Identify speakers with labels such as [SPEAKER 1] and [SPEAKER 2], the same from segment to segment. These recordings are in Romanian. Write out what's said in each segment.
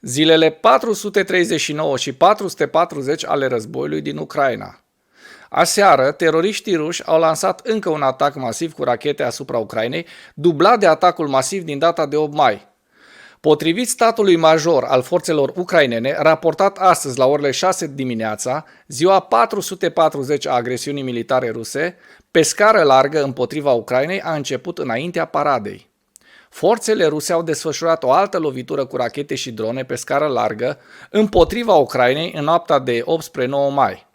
[SPEAKER 1] Zilele 439 și 440 ale războiului din Ucraina. Aseară, teroriștii ruși au lansat încă un atac masiv cu rachete asupra Ucrainei, dublat de atacul masiv din data de 8 mai. Potrivit statului major al forțelor ucrainene, raportat astăzi la orele 6 dimineața, ziua 440 a agresiunii militare ruse, pe scară largă împotriva Ucrainei, a început înaintea paradei. Forțele ruse au desfășurat o altă lovitură cu rachete și drone pe scară largă împotriva Ucrainei în noaptea de 8 spre 9 mai.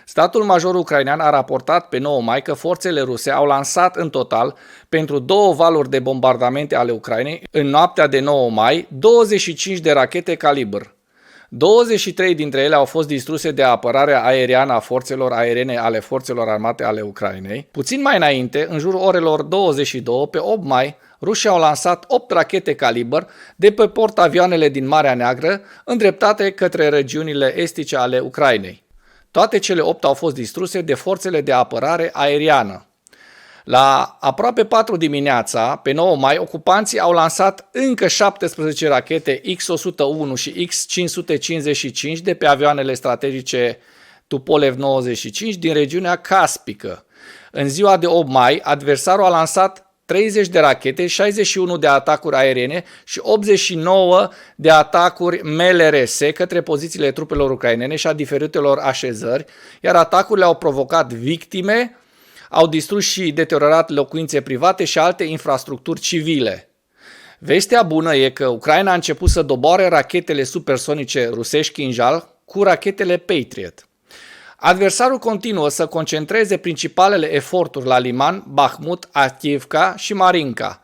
[SPEAKER 1] Statul major ucrainean a raportat pe 9 mai că forțele ruse au lansat în total, pentru 2 valuri de bombardamente ale Ucrainei, în noaptea de 9 mai, 25 de rachete calibr. 23 dintre ele au fost distruse de apărarea aeriană a forțelor aeriene ale forțelor armate ale Ucrainei. Puțin mai înainte, în jurul orelor 22, pe 8 mai, rușii au lansat 8 rachete calibr de pe portavioanele din Marea Neagră, îndreptate către regiunile estice ale Ucrainei. Toate cele 8 au fost distruse de forțele de apărare aeriană. La aproape 4 dimineața, pe 9 mai, ocupanții au lansat încă 17 rachete X-101 și X-555 de pe avioanele strategice Tupolev 95 din regiunea Caspică. În ziua de 8 mai, adversarul a lansat 30 de rachete, 61 de atacuri aeriene și 89 de atacuri MLRS către pozițiile trupelor ucrainene și a diferitelor așezări, iar atacurile au provocat victime, au distrus și deteriorat locuințe private și alte infrastructuri civile. Vestea bună e că Ucraina a început să doboare rachetele supersonice rusești Kinjal cu rachetele Patriot. Adversarul continuă să concentreze principalele eforturi la Liman, Bakhmut, Avdiivka și Marinka.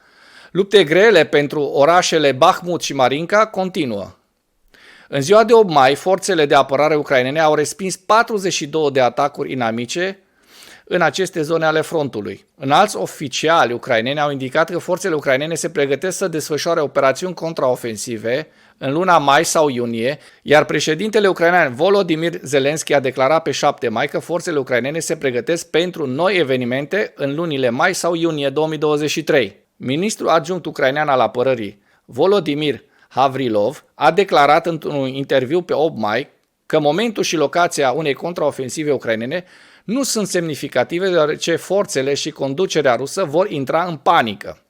[SPEAKER 1] Lupte grele pentru orașele Bakhmut și Marinka continuă. În ziua de 8 mai, forțele de apărare ucrainene au respins 42 de atacuri inamice în aceste zone ale frontului. Înalți oficiali ucraineni au indicat că forțele ucrainene se pregătesc să desfășoare operațiuni contraofensive în luna mai sau iunie, iar președintele ucrainean Volodymyr Zelensky a declarat pe 7 mai că forțele ucrainene se pregătesc pentru noi evenimente în lunile mai sau iunie 2023. Ministrul adjunct ucrainean al apărării, Volodymyr Havrilov, a declarat într-un interviu pe 8 mai că momentul și locația unei contraofensive ucrainene nu sunt semnificative, deoarece forțele și conducerea rusă vor intra în panică.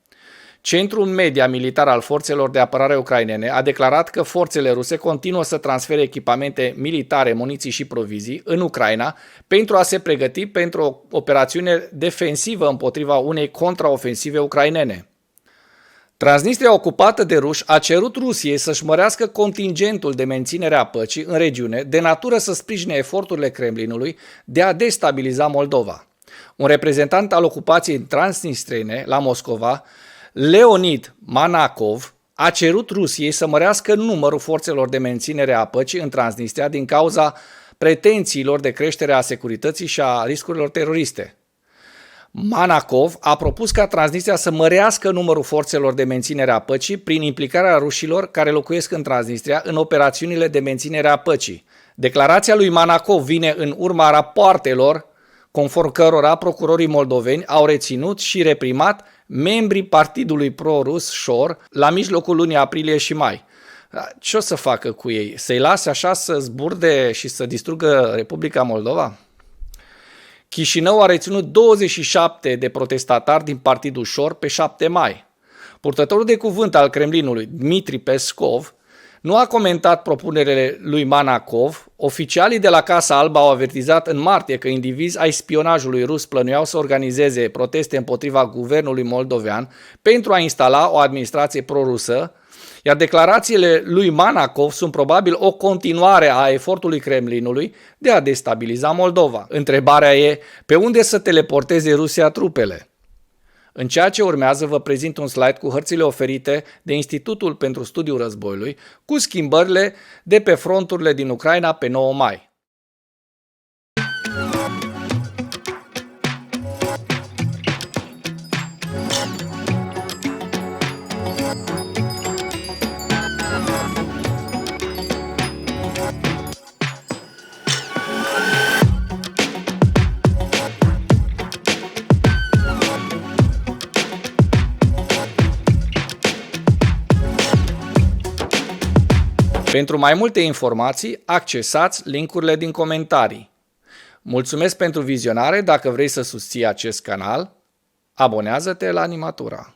[SPEAKER 1] Centrul media militar al forțelor de apărare ucrainene a declarat că forțele ruse continuă să transfere echipamente militare, muniții și provizii în Ucraina pentru a se pregăti pentru o operațiune defensivă împotriva unei contraofensive ucrainene. Transnistria ocupată de ruși a cerut Rusiei să-și mărească contingentul de menținere a păcii în regiune, de natură să sprijine eforturile Kremlinului de a destabiliza Moldova. Un reprezentant al ocupației transnistrene la Moscova, Leonid Manakov, a cerut Rusiei să mărească numărul forțelor de menținere a păcii în Transnistria din cauza pretențiilor de creștere a securității și a riscurilor teroriste. Manakov a propus ca Transnistria să mărească numărul forțelor de menținere a păcii prin implicarea rușilor care locuiesc în Transnistria în operațiunile de menținere a păcii. Declarația lui Manakov vine în urma rapoartelor conform cărora procurorii moldoveni au reținut și reprimat membrii partidului pro-rus Shor la mijlocul lunii aprilie și mai. Ce o să facă cu ei? Să-i lase așa să zburde și să distrugă Republica Moldova? Chișinău a reținut 27 de protestatari din partidul Shor pe 7 mai. Purtătorul de cuvânt al Kremlinului, Dmitri Peskov, nu a comentat propunerile lui Manakov. Oficialii de la Casa Albă au avertizat în martie că indivizi ai spionajului rus plănuiau să organizeze proteste împotriva guvernului moldovean pentru a instala o administrație pro-rusă, iar declarațiile lui Manakov sunt probabil o continuare a efortului Kremlinului de a destabiliza Moldova. Întrebarea e, pe unde să teleporteze Rusia trupele? În ceea ce urmează vă prezint un slide cu hărțile oferite de Institutul pentru Studiul Războiului cu schimbările de pe fronturile din Ucraina pe 9 mai. Pentru mai multe informații, accesați link-urile din comentarii. Mulțumesc pentru vizionare. Dacă vrei să susții acest canal, abonează-te la Animatura.